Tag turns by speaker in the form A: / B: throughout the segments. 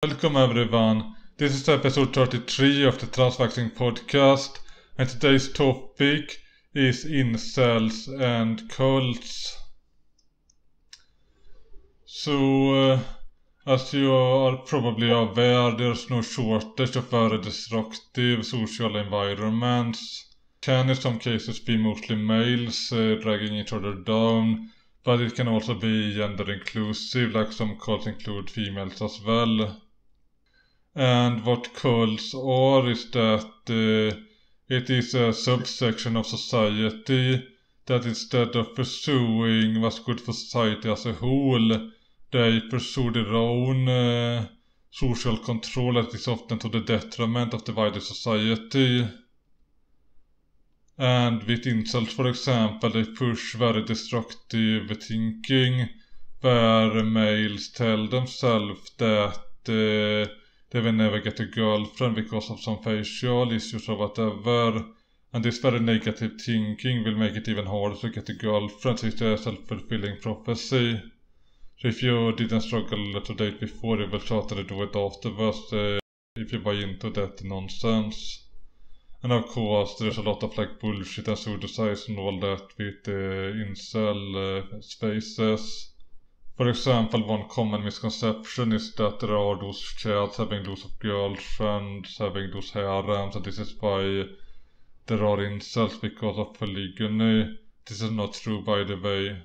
A: Welcome everyone. This is episode 33 of the Transmaxxing podcast, and today's topic is incels and cults. So, as you are probably aware, there's no shortage of very destructive social environments. Can in some cases be mostly males dragging each other down, but it can also be gender inclusive, like some cults include females as well. And what cults are is that it is a subsection of society that instead of pursuing what's good for society as a whole, they pursue their own social control that is often to the detriment of the wider society. And with incels, for example, they push very destructive thinking, where males tell themselves that they will never get a girlfriend because of some facial issues or whatever. And this very negative thinking will make it even harder to get a girlfriend, so it's a self-fulfilling prophecy. So if you didn't struggle to date before, you will certainly do it afterwards if you buy into that nonsense. And of course, there's a lot of like bullshit and pseudoscience and all that with incel spaces. For example, one common misconception is that there are those chads having lots of girlfriends, having those harems, and this is why there are incels because of polygamy. This is not true, by the way.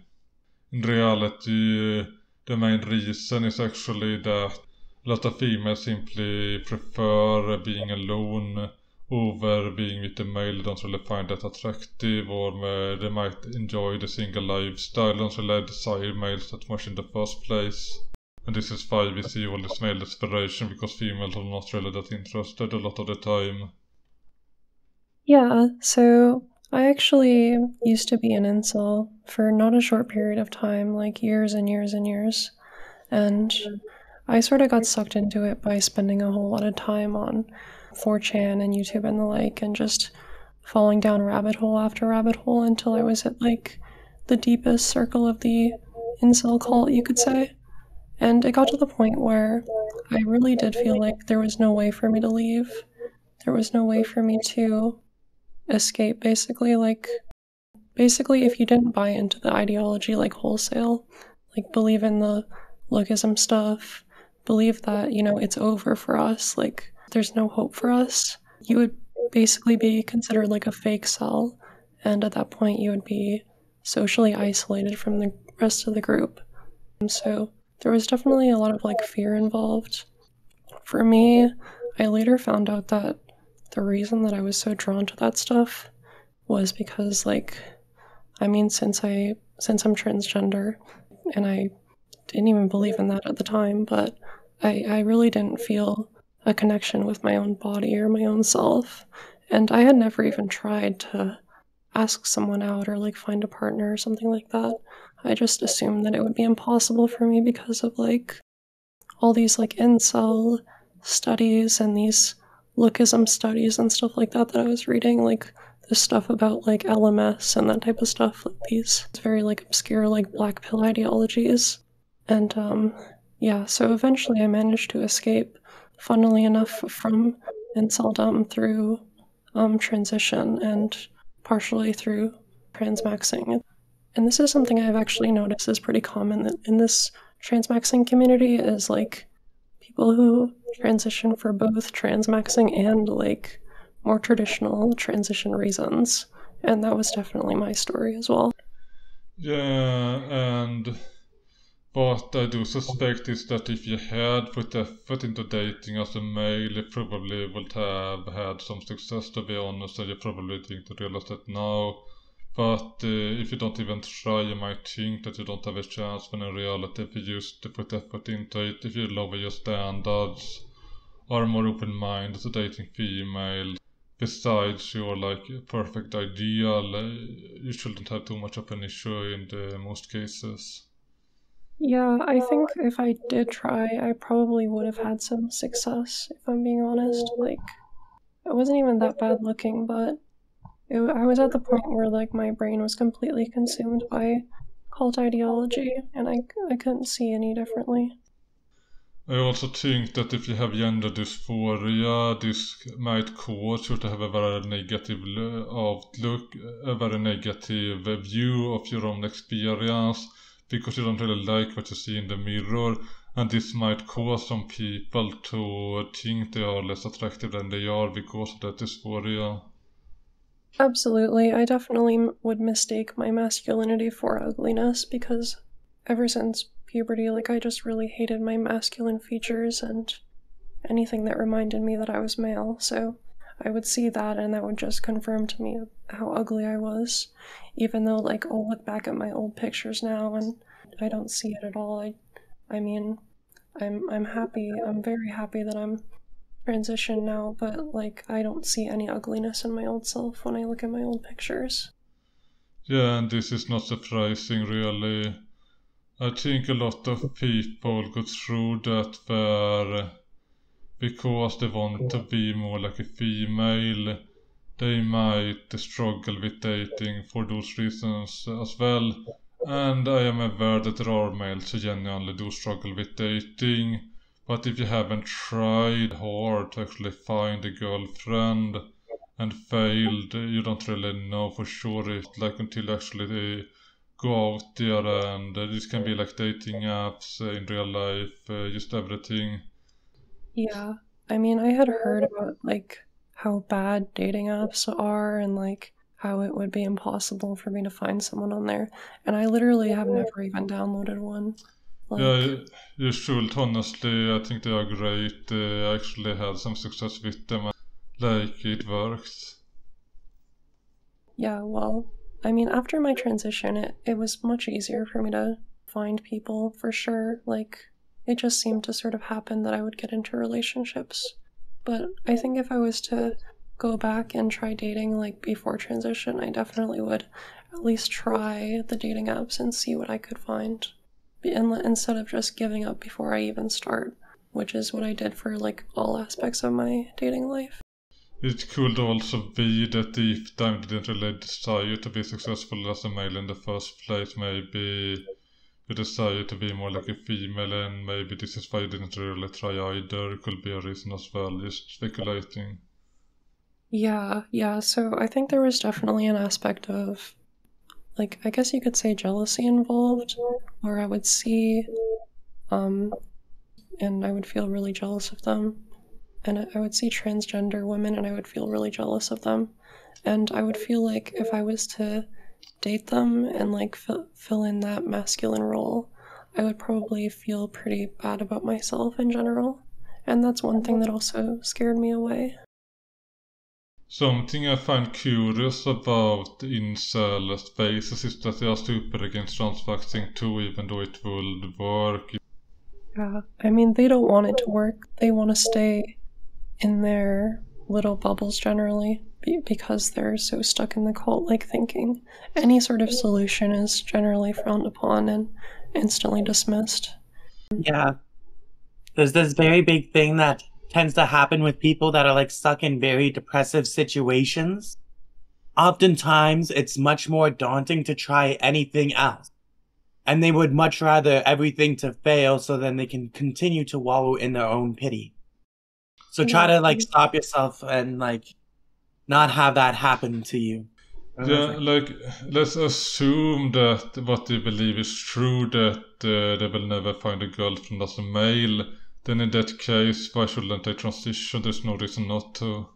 A: In reality, the main reason is actually that a lot of females simply prefer being alone over being with a male. They don't really find that attractive, or they might enjoy the single lifestyle, don't really desire males that much in the first place. And this is why we see all this male desperation, because females are not really that interested a lot of the time.
B: Yeah, so I actually used to be an incel for not a short period of time, like years and years and years. And I sort of got sucked into it by spending a whole lot of time on 4chan and YouTube and the like, and just falling down rabbit hole after rabbit hole until I was at like the deepest circle of the incel cult, you could say. And it got to the point where I really did feel like there was no way for me to leave. There was no way for me to escape, basically. Basically, if you didn't buy into the ideology like wholesale, like believe in the lookism stuff, believe that, it's over for us, like there's no hope for us, you would basically be considered like a fake cell, and at that point you would be socially isolated from the rest of the group. And so there was definitely a lot of like fear involved. For me, I later found out that the reason that I was so drawn to that stuff was because since I'm transgender, and I didn't even believe in that at the time, but I really didn't feel a connection with my own body or my own self. And I had never even tried to ask someone out or like find a partner or something like that. I just assumed that it would be impossible for me because of like all these like incel studies and these lookism studies and stuff like that I was reading, like this stuff about like LMS and that type of stuff, like these very like obscure like black pill ideologies. And yeah, so eventually I managed to escape, funnily enough, from inceldom through transition and partially through transmaxing. And this is something I've actually noticed is pretty common in this transmaxing community, is like people who transition for both transmaxing and like more traditional transition reasons. And that was definitely my story as well.
A: Yeah, and what I do suspect is that if you had put effort into dating as a male, you probably would have had some success, to be honest, and you probably think to realize that now. But if you don't even try, you might think that you don't have a chance, when in reality, if you used to put effort into it, if you lower your standards, are more open-minded to dating females, besides your like perfect ideal, you shouldn't have too much of an issue in the most cases.
B: Yeah, I think if I did try, I probably would have had some success, if I'm being honest. Like, I wasn't even that bad looking, but I was at the point where like my brain was completely consumed by cult ideology, and I couldn't see any differently.
A: I also think that if you have gender dysphoria, this might cause you to have a very negative outlook, a very negative view of your own experience, because you don't really like what you see in the mirror, and this might cause some people to think they are less attractive than they are because of that dysphoria.
B: Absolutely. I definitely would mistake my masculinity for ugliness because ever since puberty, like, I just really hated my masculine features and anything that reminded me that I was male. So I would see that and that would just confirm to me how ugly I was. Even though, like, I'll look back at my old pictures now and I don't see it at all. I mean, I'm happy. I'm very happy that I'm transitioned now, but like I don't see any ugliness in my old self when I look at my old pictures.
A: Yeah, and this is not surprising really. I think a lot of people go through that where because they want to be more like a female, they might struggle with dating for those reasons as well. And I am aware that there are males who genuinely do struggle with dating. But if you haven't tried hard to actually find a girlfriend and failed, you don't really know for sure it, like until you actually go out there, and this can be like dating apps in real life, just everything.
B: Yeah. I mean, I had heard about like how bad dating apps are and like how it would be impossible for me to find someone on there. And I literally have never even downloaded one. Like,
A: Yeah, you should honestly. I think they are great. I actually had some success with them. Like it works.
B: yeah, well, I mean, after my transition, it was much easier for me to find people for sure. Like, it just seemed to sort of happen that I would get into relationships. But I think if I was to go back and try dating like before transition, I definitely would at least try the dating apps and see what I could find. Instead of just giving up before I even start, which is what I did for like all aspects of my dating life.
A: It could also be that if time didn't really desire to be successful as a male in the first place, maybe you desire to be more like a female, and maybe this is why you didn't really try either. It could be a reason as well, just speculating.
B: Yeah, so I think there was definitely an aspect of, like, I guess you could say jealousy involved, where I would see, and I would feel really jealous of them. And I would see transgender women and I would feel really jealous of them. And I would feel like if I was to date them and like fill in that masculine role, I would probably feel pretty bad about myself in general. And that's one thing that also scared me away.
A: Something I find curious about incel spaces is that they are super against transvaxxing too, even though it would work.
B: Yeah, I mean, they don't want it to work. They want to stay in their little bubbles generally because they're so stuck in the cult-like thinking. Any sort of solution is generally frowned upon and instantly dismissed.
C: Yeah. There's this very big thing that tends to happen with people that are like stuck in very depressive situations. Oftentimes, it's much more daunting to try anything else. And they would much rather everything to fail so then they can continue to wallow in their own pity. So try to like stop yourself and like not have that happen to you.
A: Yeah, like let's assume that what they believe is true, that they will never find a girlfriend as a male. Then in that case, why shouldn't they transition? There's no reason not to.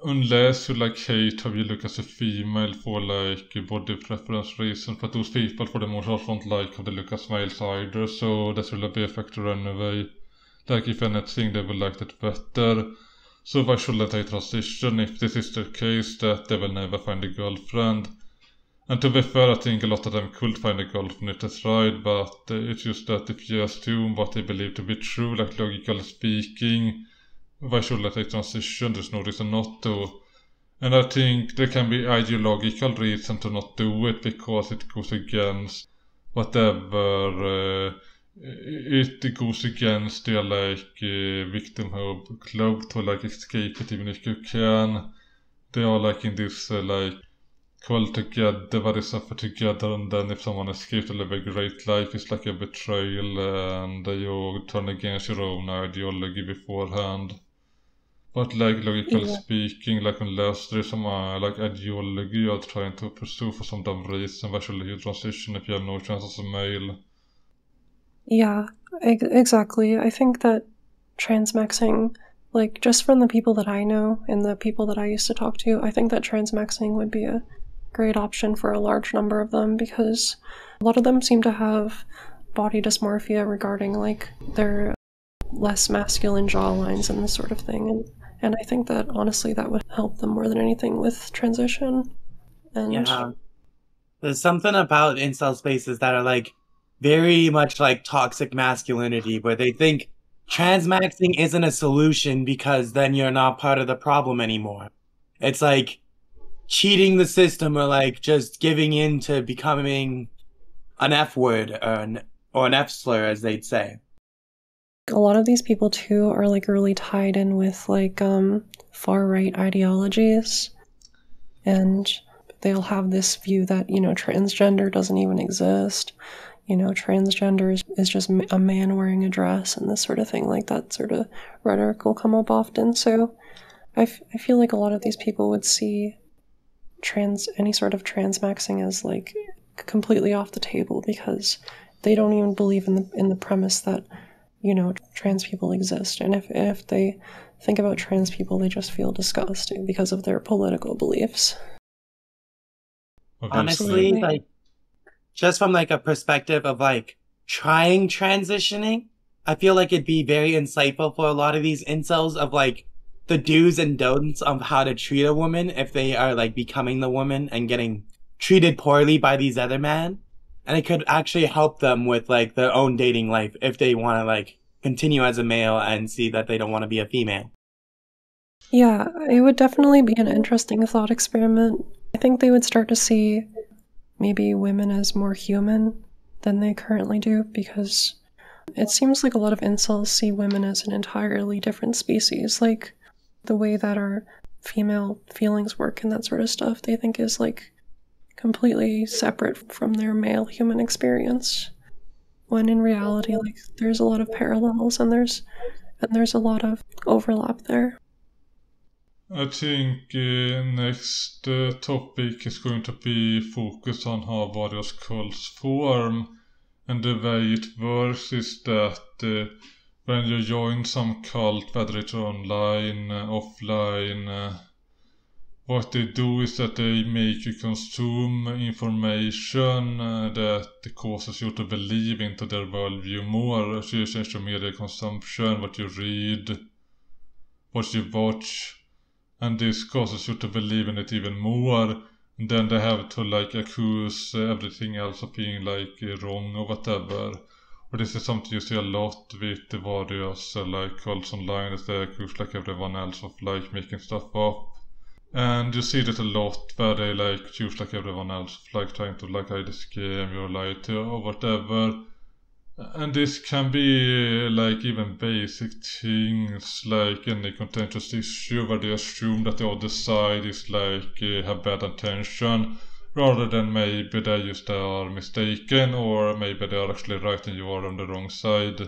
A: Unless you like hate how you look as a female for like body preference reasons, but those people for the most part don't like how they look as males either, so that will be a factor anyway. Like if anything, they will like that better. So why shouldn't they transition if this is the case that they will never find a girlfriend? And to be fair, I think a lot of them could find a girlfriend if they tried, but it's just that if you assume what they believe to be true, like logically speaking, why shouldn't they transition? There's no reason not to. And I think there can be ideological reason to not do it because it goes against whatever it goes against their like victimhood club to like escape it even if you can. They are like in this like called together, what is suffer together, and then if someone escapes to live a great life, it's like a betrayal, and you turn against your own ideology beforehand. But like logically speaking, like unless there's some like ideology you're trying to pursue for some dumb reason, why should you transition if you have no chance as a male?
B: Yeah, exactly. I think that transmaxing, like just from the people that I know and the people that I used to talk to, I think that transmaxing would be a great option for a large number of them, because a lot of them seem to have body dysmorphia regarding like their less masculine jawlines and this sort of thing. And I think that honestly that would help them more than anything with transition. And
C: yeah, there's something about incel spaces that are like very much like toxic masculinity, where they think transmaxing isn't a solution because then you're not part of the problem anymore. It's like cheating the system, or like just giving in to becoming an F word or an F slur, as they'd say.
B: a lot of these people too are like really tied in with like far right ideologies, and they'll have this view that, you know, transgender doesn't even exist. You know, transgender is just a man wearing a dress and this sort of thing. Like that sort of rhetoric will come up often. So I feel like a lot of these people would see any sort of transmaxing as like completely off the table, because they don't even believe in the premise that, you know, trans people exist. And if they think about trans people, they just feel disgusted because of their political beliefs.
C: Honestly, like just from like a perspective of like trying transitioning, I feel like it'd be very insightful for a lot of these incels of like the do's and don'ts of how to treat a woman if they are like becoming the woman and getting treated poorly by these other men. And it could actually help them with like their own dating life if they want to like continue as a male and see that they don't want to be a female.
B: Yeah, it would definitely be an interesting thought experiment. I think they would start to see maybe women as more human than they currently do, because it seems like a lot of incels see women as an entirely different species. Like the way that our female feelings work and that sort of stuff, they think is like completely separate from their male human experience. When in reality, like there's a lot of parallels and there's a lot of overlap there.
A: I think next topic is going to be focused on how various cults form, and the way it works is that when you join some cult, whether it's online, offline, what they do is that they make you consume information that causes you to believe into their worldview more. So you change your media consumption, what you read, what you watch, and this causes you to believe in it even more. And then they have to like accuse everything else of being like wrong or whatever. Or this is something you see a lot with the various like cults online, that they accuse like everyone else of like making stuff up. And you see that a lot where they like choose like everyone else of like trying to like either scam you or lie to or whatever. And this can be like even basic things like any contentious issue where they assume that the other side is like have bad intention, rather than maybe they just are mistaken, or maybe they are actually right and you are on the wrong side,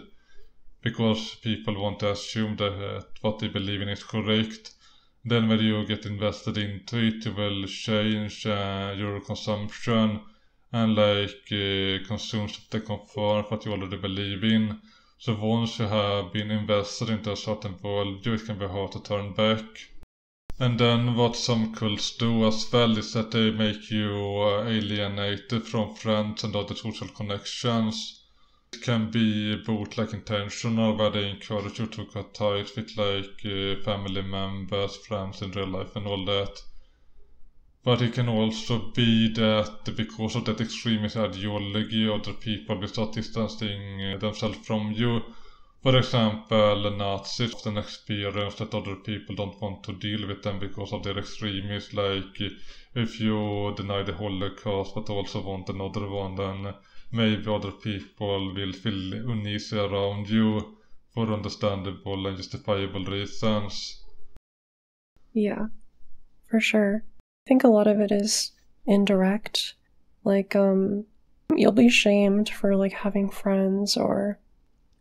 A: because people want to assume that what they believe in is correct. Then when you get invested into it, you will change your consumption and like consume stuff that confirm what you already believe in. So once you have been invested into a certain worldview, it can be hard to turn back. And then what some cults do as well is that they make you alienated from friends and other social connections. It can be both like intentional, where they encourage you to cut ties with like family members, friends in real life and all that. But it can also be that because of that extremist ideology, other people will start distancing themselves from you. For example, Nazis often experience that other people don't want to deal with them because of their extremism. Like if you deny the Holocaust but also want another one, then maybe other people will feel uneasy around you for understandable and justifiable reasons.
B: Yeah, for sure. I think a lot of it is indirect. Like, you'll be shamed for, like, having friends or,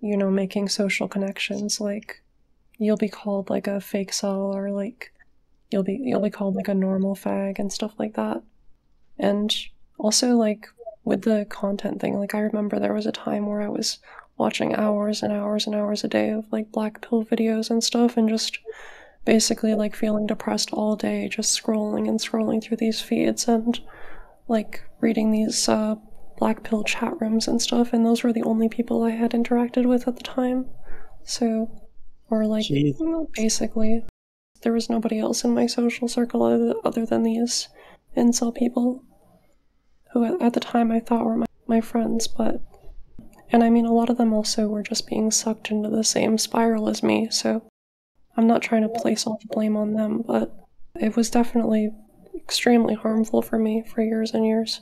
B: you know, making social connections. Like, you'll be called, like, a fake cell, or, like, you'll be called, like, a normal fag and stuff like that. And also, like, with the content thing, like, I remember there was a time where I was watching hours and hours and hours a day of, like, black pill videos and stuff, and just basically, like, feeling depressed all day, just scrolling and scrolling through these feeds and, like, reading these black pill chat rooms and stuff, and those were the only people I had interacted with at the time. So, or, like, basically, there was nobody else in my social circle other than these incel people, who at the time I thought were my friends, but... And I mean, a lot of them also were just being sucked into the same spiral as me, so I'm not trying to place all the blame on them, but it was definitely extremely harmful for me for years and years.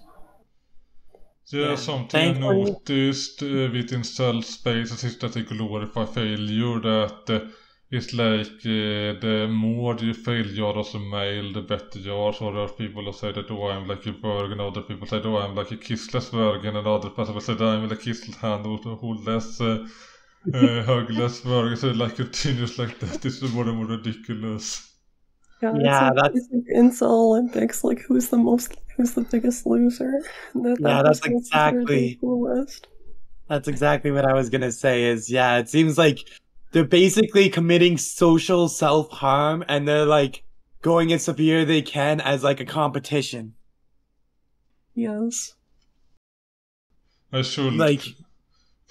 A: Yeah, something I noticed with incel spaces is that they glorify failure, that it's like the more you fail you as a male, the better you are. So there are people who say that, oh, I'm like a virgin, other people say, oh, I'm like a kissless virgin, and other people say, I'm like a kissless hand, hoodless, hugless virgin. So like continues like that. It's more and more ridiculous.
B: Yeah, it's like Incel Olympics, like who's the biggest loser?
C: That's exactly
B: the list.
C: That's exactly what I was gonna say. It seems like they're basically committing social self-harm, and they're like going as severe they can as like a competition.
B: Yes.
A: I should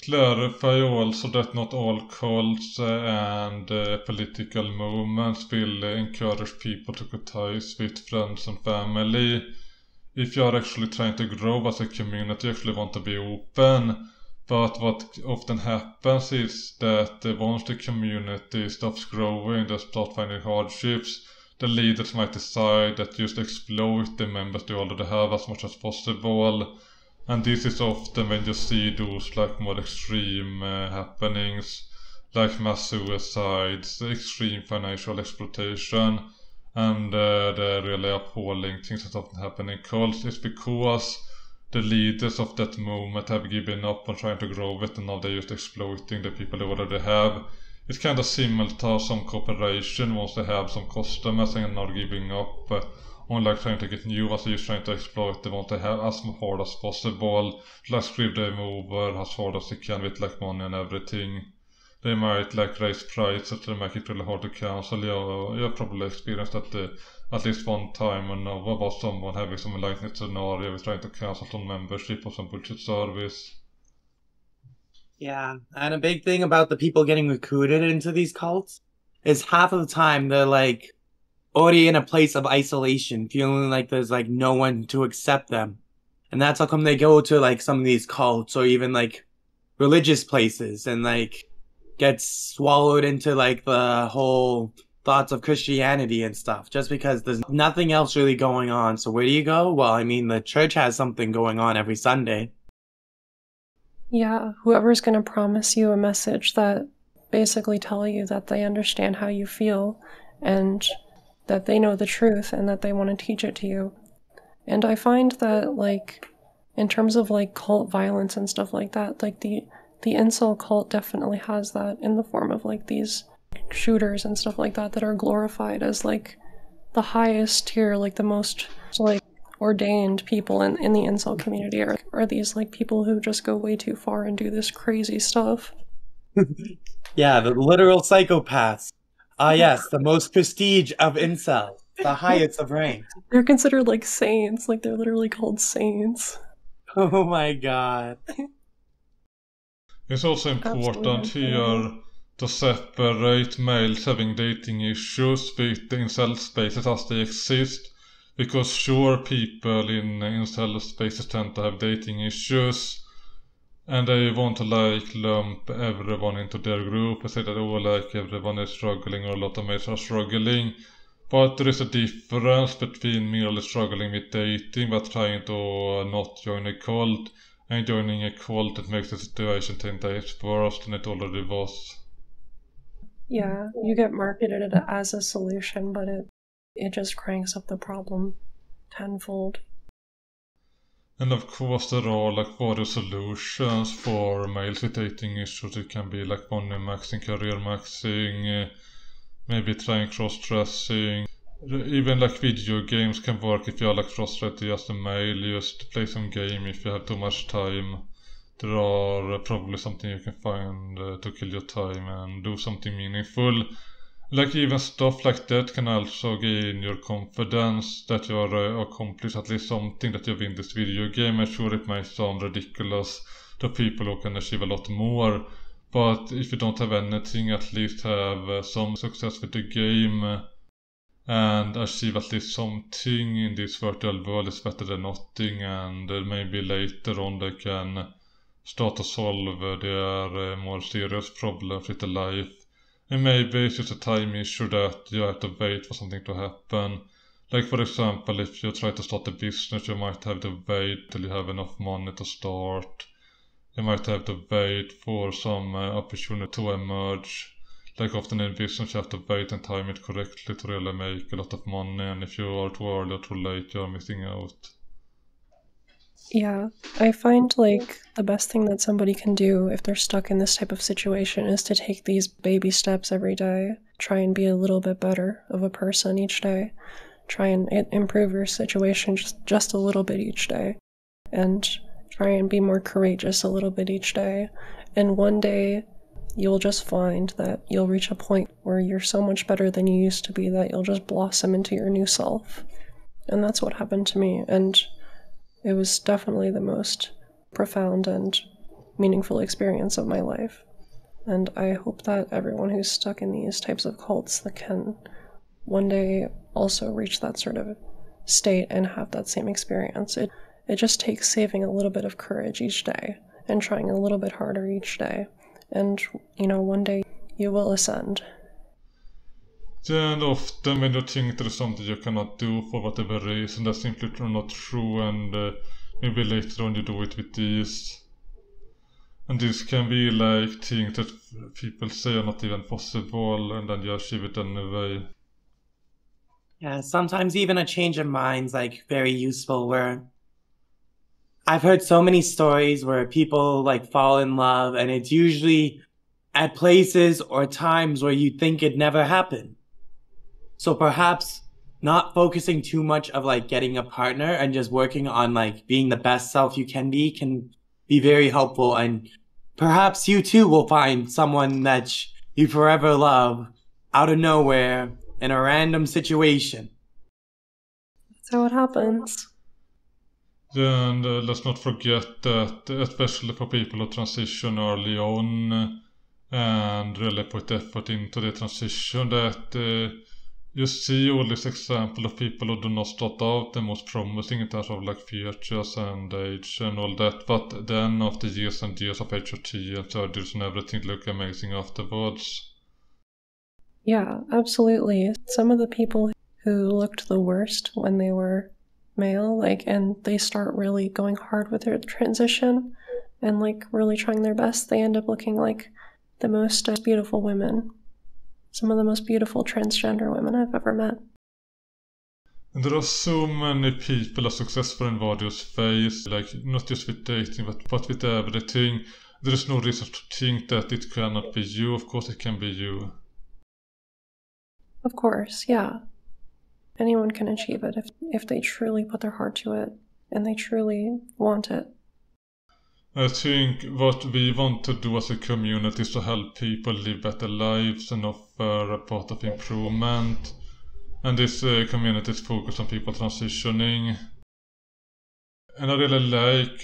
A: clarify also that not all cults and political movements will encourage people to cut ties with friends and family. If you are actually trying to grow as a community, you actually want to be open. But what often happens is that once the community stops growing, they start finding hardships, the leaders might decide that just exploit the members they already have as much as possible. And this is often when you see those like more extreme happenings, like mass suicides, extreme financial exploitation, and the really appalling things that often happen in cults. Is because the leaders of that movement have given up on trying to grow it, and now they're just exploiting the people they already have. It's kind of similar to some corporation once they have some customers and are giving up on like trying to get new ones, just trying to exploit the ones they have as hard as possible, like screw them over as hard as they can with like money and everything. They might like raise prices to make it really hard to cancel. You've probably experienced that at least one time when about someone having some lightning scenario was trying to cancel some membership or some bullshit service.
C: Yeah, and a big thing about the people getting recruited into these cults is half of the time they're like already in a place of isolation, feeling like there's like no one to accept them. And that's how come they go to like some of these cults or even like religious places and like get swallowed into like the whole thoughts of Christianity and stuff, just because there's nothing else really going on. So where do you go? Well, I mean, the church has something going on every Sunday.
B: Yeah, whoever's going to promise you a message that basically tell you that they understand how you feel and that they know the truth and that they want to teach it to you. And I find that, like, in terms of, like, cult violence and stuff like that, like, the incel cult definitely has that in the form of, like, these shooters and stuff like that are glorified as, like, the highest tier, like, the most, like, ordained people in the incel community are these, like, people who just go way too far and do this crazy stuff.
C: Yeah, the literal psychopaths. Yes, the most prestige of incel, the highest of rank.
B: They're considered like saints, like they're literally called saints.
C: Oh my god.
A: It's also important here to separate males having dating issues with the incel spaces as they exist, because sure, people in incel spaces tend to have dating issues, and they want to like lump everyone into their group and say that like everyone is struggling or a lot of males are struggling. But there is a difference between merely struggling with dating but trying to not join a cult and joining a cult that makes the situation 10 times worse than it already was.
B: Yeah, you get marketed as a solution, but it just cranks up the problem tenfold.
A: And of course there are like various solutions for males with dating issues. It can be like money maxing, career maxing, maybe trying cross-dressing. Even like video games can work if you are like frustrated as a male. Just play some game if you have too much time. There are probably something you can find to kill your time and do something meaningful. Like even stuff like that can also gain your confidence that you are accomplished at least something that you win this video game. I'm sure it might sound ridiculous to people who can achieve a lot more, but if you don't have anything, at least have some success with the game and achieve at least something in this virtual world is better than nothing, and maybe later on they can start to solve their more serious problems with their life. And maybe it's just a time issue that you have to wait for something to happen. Like for example, if you try to start a business, you might have to wait till you have enough money to start. You might have to wait for some opportunity to emerge. Like often in business you have to wait and time it correctly to really make a lot of money, and if you are too early or too late, you are missing out.
B: Yeah, I find like the best thing that somebody can do if they're stuck in this type of situation is to take these baby steps every day. Try and be a little bit better of a person each day. Try and improve your situation just a little bit each day. And try and be more courageous a little bit each day. And one day you'll just find that you'll reach a point where you're so much better than you used to be that you'll just blossom into your new self. And that's what happened to me. And it was definitely the most profound and meaningful experience of my life. And I hope that everyone who's stuck in these types of cults that can one day also reach that sort of state and have that same experience. It just takes saving a little bit of courage each day and trying a little bit harder each day. And, one day you will ascend.
A: And often when you think there is something you cannot do for whatever reason, that's simply not true, and maybe later on you do it with ease. And this can be like things that people say are not even possible, and then you achieve it anyway.
C: Yeah, sometimes even a change of mind's like very useful, where I've heard so many stories where people like fall in love, and it's usually at places or times where you think it'd never happen. So perhaps not focusing too much of like getting a partner and just working on like being the best self you can be very helpful. And perhaps you too will find someone that you forever love out of nowhere in a random situation.
B: That's how it happens.
A: And let's not forget that, especially for people who transition early on and really put effort into the transition, that you see all this example of people who do not start out the most promising in terms of like features and age and all that, but then after years and years of HRT and surgeries and everything look amazing afterwards.
B: Yeah, absolutely. Some of the people who looked the worst when they were male, and they start really going hard with their transition and really trying their best, they end up looking like the most beautiful women. Some of the most beautiful transgender women I've ever met.
A: And there are so many people are successful in various phases, like not just with dating but with everything. There is no reason to think that it cannot be you. Of course it can be you.
B: Of course, yeah. Anyone can achieve it if they truly put their heart to it and they truly want it.
A: I think what we want to do as a community is to help people live better lives and offer a part of improvement. And this community is focused on people transitioning. And I really like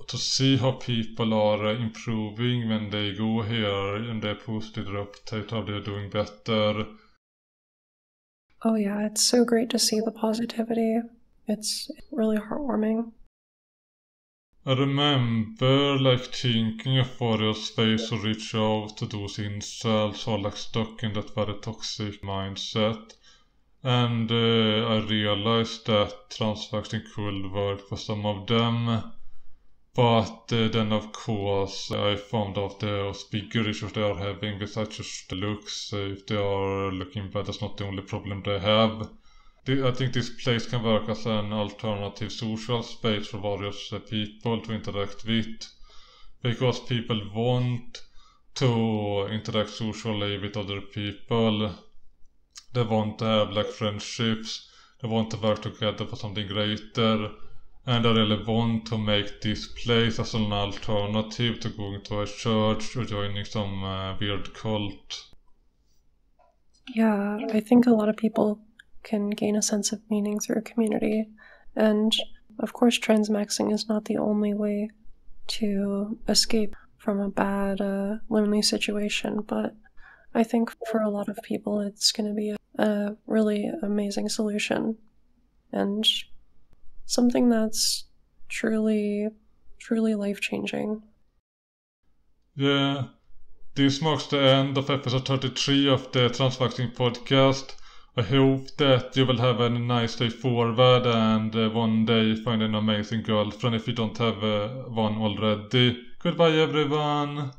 A: to see how people are improving when they go here and they post their update, how they're doing better.
B: Oh yeah, it's so great to see the positivity. It's really heartwarming.
A: I remember thinking of various ways to reach out to those incels who are stuck in that very toxic mindset. And I realized that Transmaxxing could work for some of them. But then of course I found out there's bigger issues they are having besides just the looks. If they are looking bad, that's not the only problem they have. I think this place can work as an alternative social space for various people to interact with, because people want to interact socially with other people. They want to have like friendships, they want to work together for something greater, and I really want to make this place as an alternative to going to a church or joining some weird cult.
B: Yeah, I think a lot of people can gain a sense of meaning through a community. And of course, transmaxing is not the only way to escape from a bad, lonely situation, but I think for a lot of people it's going to be a really amazing solution and something that's truly life-changing.
A: Yeah, this marks the end of episode 33 of the Transmaxxing podcast. I hope that you will have a nice day forward and one day find an amazing girlfriend if you don't have one already. Goodbye everyone!